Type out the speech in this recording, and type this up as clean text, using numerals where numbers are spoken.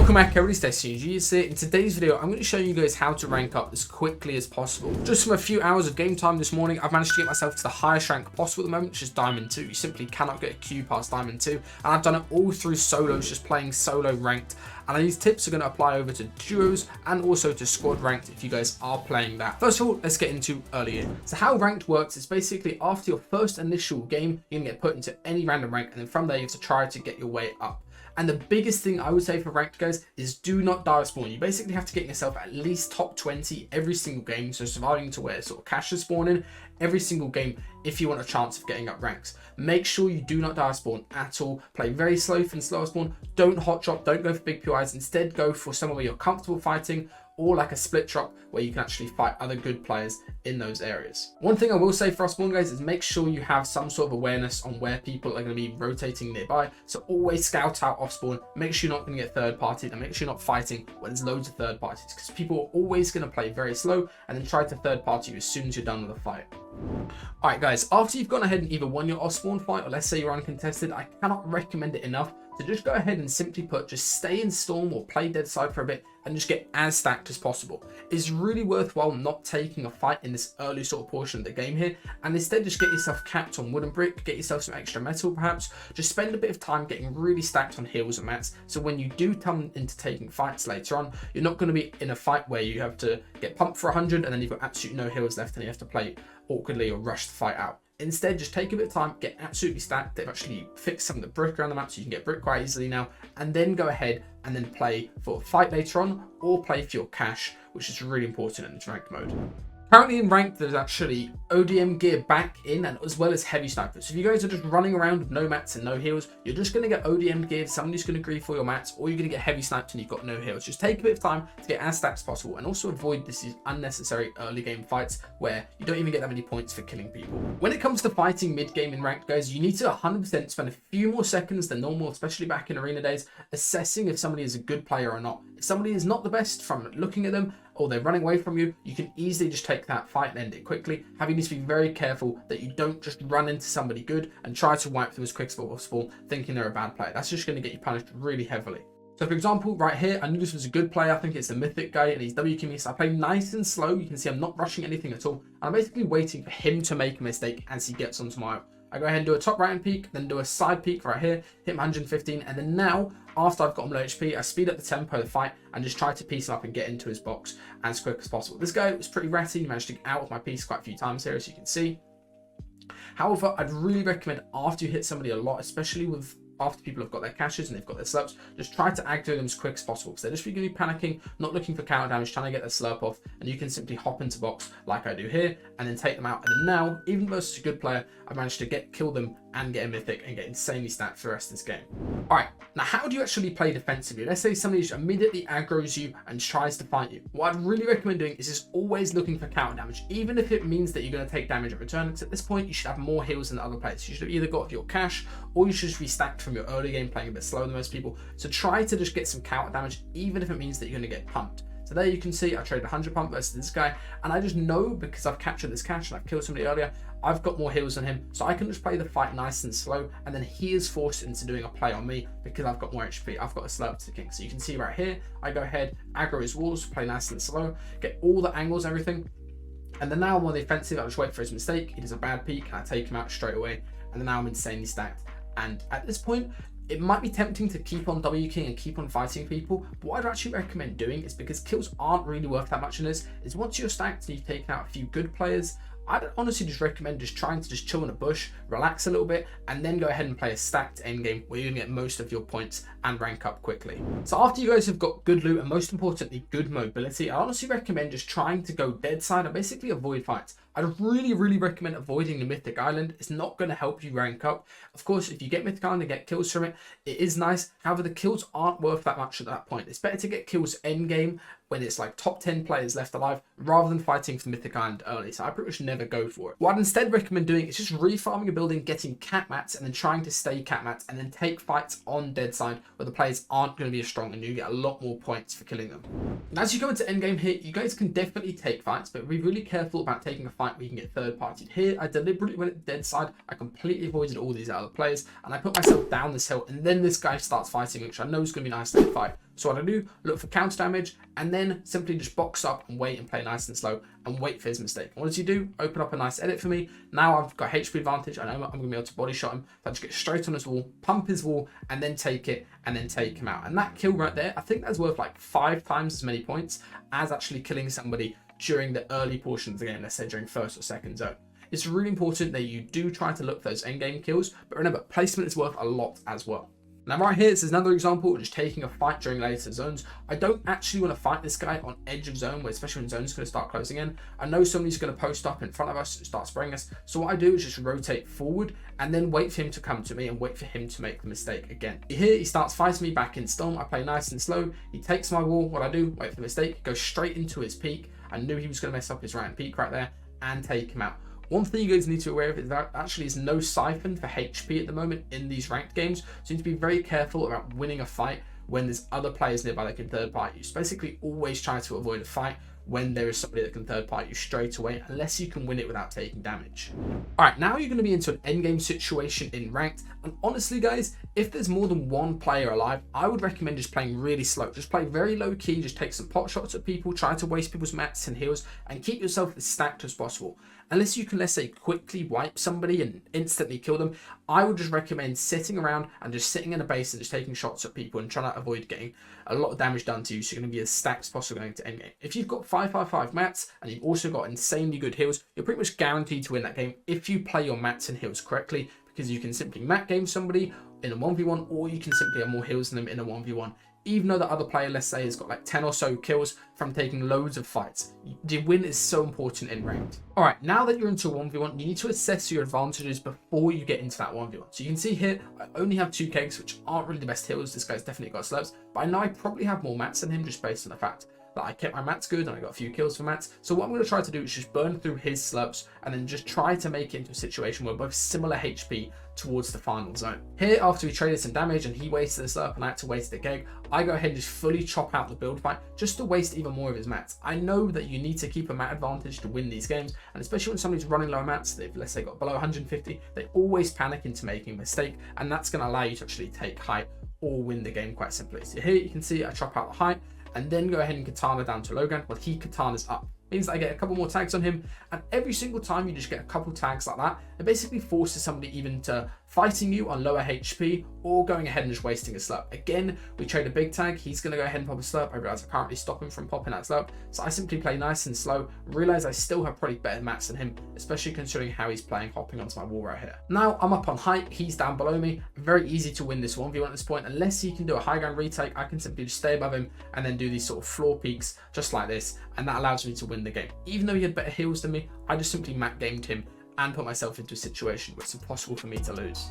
Welcome back everybody, DestinysJesus here. In today's video, I'm going to show you guys how to rank up as quickly as possible. Just from a few hours of game time this morning, I've managed to get myself to the highest rank possible at the moment, which is Diamond 2. You simply cannot get a queue past Diamond 2. And I've done it all through solos, just playing solo ranked. And these tips are going to apply over to duos and also to squad ranked if you guys are playing that. First of all, let's get into early in. So how ranked works is basically after your first initial game, you're going to get put into any random rank. And then from there, you have to try to get your way up. And the biggest thing I would say for ranked guys is do not die at spawn. You basically have to get yourself at least top 20 every single game. So surviving to where sort of cash is spawning every single game if you want a chance of getting up ranks. Make sure you do not die at spawn at all. Play very slow and slow at spawn. Don't hot drop. Don't go for big POIs. Instead, go for somewhere where you're comfortable fighting, or like a split drop where you can actually fight other good players in those areas. One thing I will say for our spawn guys is make sure you have some sort of awareness on where people are going to be rotating nearby. So always scout out off spawn. Make sure you're not going to get third partied, and make sure you're not fighting when there's loads of third parties, because people are always going to play very slow and then try to third party you as soon as you're done with the fight. Alright guys, after you've gone ahead and either won your off spawn fight, or let's say you're uncontested, I cannot recommend it enough to just go ahead and simply put, just stay in Storm or play Deadside for a bit and just get as stacked as possible. It's really worthwhile not taking a fight in this early sort of portion of the game here, and instead just get yourself capped on wooden brick, get yourself some extra metal perhaps, just spend a bit of time getting really stacked on heals and mats, so when you do come into taking fights later on, you're not going to be in a fight where you have to get pumped for 100 and then you've got absolutely no heals left and you have to play awkwardly or rush the fight out. Instead, just take a bit of time, get absolutely stacked. They've actually fixed some of the brick around the map so you can get brick quite easily now, and then go ahead and then play for a fight later on, or play for your cash, which is really important in this ranked mode. Currently in ranked, there's actually ODM gear back in, and as well as heavy snipers. So if you guys are just running around with no mats and no heals, you're just going to get ODM gear, somebody's going to grieve for your mats, or you're going to get heavy sniped and you've got no heals. Just take a bit of time to get as stacked as possible, and also avoid these unnecessary early game fights where you don't even get that many points for killing people. When it comes to fighting mid game in ranked guys, you need to 100% spend a few more seconds than normal, especially back in arena days, assessing if somebody is a good player or not. If somebody is not the best from looking at them, or they're running away from you, you can easily just take that fight and end it quickly. Having to be very careful that you don't just run into somebody good and try to wipe them as quick as possible, thinking they're a bad player. That's just going to get you punished really heavily. So for example, right here, I knew this was a good player. I think it's a mythic guy and he's WQ me. So I play nice and slow. You can see I'm not rushing anything at all. I'm basically waiting for him to make a mistake as he gets onto my. I go ahead and do a top right hand peek, then do a side peek right here, hit him 115, and then now, after I've got him low HP, I speed up the tempo of the fight and just try to piece him up and get into his box as quick as possible. This guy was pretty ratty. He managed to get out of my piece quite a few times here, as you can see. However, I'd really recommend after you hit somebody a lot, especially after people have got their caches and they've got their slurps, just try to aggro them as quick as possible, because they're just going to be panicking, not looking for counter damage, trying to get their slurp off, and you can simply hop into box like I do here and then take them out. And then now, even versus a good player, I managed to kill them and get a mythic and get insanely stacked for the rest of this game. Alright, now how do you actually play defensively? Let's say somebody just immediately aggroes you and tries to fight you. What I'd really recommend doing is just always looking for counter damage, even if it means that you're going to take damage in return, because at this point you should have more heals than other players. You should have either got your cash, or you should just be stacked from your early game playing a bit slower than most people. So try to just get some counter damage, even if it means that you're going to get pumped. So there you can see I traded 100 pump versus this guy, and I just know because I've captured this cash and I've killed somebody earlier, I've got more heals than him, so I can just play the fight nice and slow, and then he is forced into doing a play on me because I've got more HP. I've got a slurp to the king. So you can see right here, I go ahead, aggro his walls, play nice and slow, get all the angles, everything, and then now I'm on the offensive. I just wait for his mistake. He does a bad peek, and I take him out straight away, and then now I'm insanely stacked. And at this point, it might be tempting to keep on W King and keep on fighting people, but what I'd actually recommend doing is, because kills aren't really worth that much in this, is once you're stacked and you've taken out a few good players, I'd honestly just recommend just trying to just chill in a bush, relax a little bit, and then go ahead and play a stacked endgame where you're gonna get most of your points and rank up quickly. So after you guys have got good loot and most importantly good mobility, I honestly recommend just trying to go deadside and basically avoid fights. I'd really recommend avoiding the Mythic Island. It's not going to help you rank up. Of course, if you get Mythic Island and get kills from it, it is nice. However, the kills aren't worth that much at that point. It's better to get kills endgame when it's like top 10 players left alive, rather than fighting for Mythic Island early. So I pretty much never go for it. What I'd instead recommend doing is just refarming a building, getting cat mats, and then trying to stay cat mats, and then take fights on Deadside where the players aren't going to be as strong and you get a lot more points for killing them. And as you go into endgame here, you guys can definitely take fights, but be really careful about taking a fight fight where you can get third partied. Here, I deliberately went at the dead side. I completely avoided all these other players, and I put myself down this hill, and then this guy starts fighting, which I know is going to be nice to fight. So what I do, look for counter damage, and then simply just box up and wait and play nice and slow and wait for his mistake. And what does he do? Open up a nice edit for me. Now I've got HP advantage. I know I'm going to be able to body shot him. So I just get straight on his wall, pump his wall, and then take it, and then take him out. And that kill right there, I think that's worth like 5 times as many points as actually killing somebody during the early portion of the game, let's say during first or second zone. It's really important that you do try to look for those endgame kills, but remember, placement is worth a lot as well. Now right here, this is another example of just taking a fight during later zones. I don't actually want to fight this guy on edge of zone, where especially when zone's going to start closing in. I know somebody's going to post up in front of us, start spraying us. So what I do is just rotate forward and then wait for him to come to me and wait for him to make the mistake again. Here, he starts fighting me back in storm. I play nice and slow. He takes my wall. What I do, wait for the mistake, go straight into his peak. I knew he was going to mess up his right peak right there and take him out. One thing you guys need to be aware of is that actually is no siphon for HP at the moment in these ranked games. So you need to be very careful about winning a fight when there's other players nearby that can third party you. So basically always try to avoid a fight when there is somebody that can third party you straight away, unless you can win it without taking damage. All right, now you're going to be into an endgame situation in ranked. And honestly, guys, if there's more than one player alive, I would recommend just playing really slow. Just play very low key, just take some pot shots at people, try to waste people's mats and heals, and keep yourself as stacked as possible. Unless you can, let's say, quickly wipe somebody and instantly kill them, I would just recommend sitting around and just sitting in a base and just taking shots at people and trying to avoid getting a lot of damage done to you, so you're going to be as stacked as possible going to endgame. If you've got 5/5/5 mats and you've also got insanely good heals, you're pretty much guaranteed to win that game if you play your mats and heals correctly, because you can simply mat game somebody in a 1v1, or you can simply have more heals than them in a 1v1. Even though the other player, let's say, has got like 10 or so kills from taking loads of fights. The win is so important in ranked. All right, now that you're into a 1v1, you need to assess your advantages before you get into that 1v1. So you can see here, I only have 2 kegs, which aren't really the best heals. This guy's definitely got slurps, but I know I probably have more mats than him just based on the fact that I kept my mats good and I got a few kills for mats. So what I'm going to try to do is just burn through his slurps and then just try to make it into a situation where both similar HP towards the final zone. Here, after we traded some damage and he wasted the slurp and I had to waste the keg, I go ahead and just fully chop out the build fight just to waste even more of his mats. I know that you need to keep a mat advantage to win these games, and especially when somebody's running low mats, they've, let's say, got below 150, they always panic into making a mistake, and that's going to allow you to actually take height or win the game quite simply. So here you can see I chop out the height and then go ahead and katana down to low ground while he katanas up. Means that I get a couple more tags on him, and every single time you just get a couple tags like that, it basically forces somebody even to fighting you on lower HP or going ahead and just wasting a slurp. Again, we trade a big tag, he's going to go ahead and pop a slurp. I realize I can't really stop him from popping that slurp, so I simply play nice and slow, realize I still have probably better mats than him, especially considering how he's playing hopping onto my wall right here. Now I'm up on height, he's down below me. Very easy to win this 1v1 at this point. Unless he can do a high ground retake, I can simply just stay above him and then do these sort of floor peaks just like this, and that allows me to win the game. Even though he had better heals than me, I just simply mat gamed him and put myself into a situation where it's impossible for me to lose.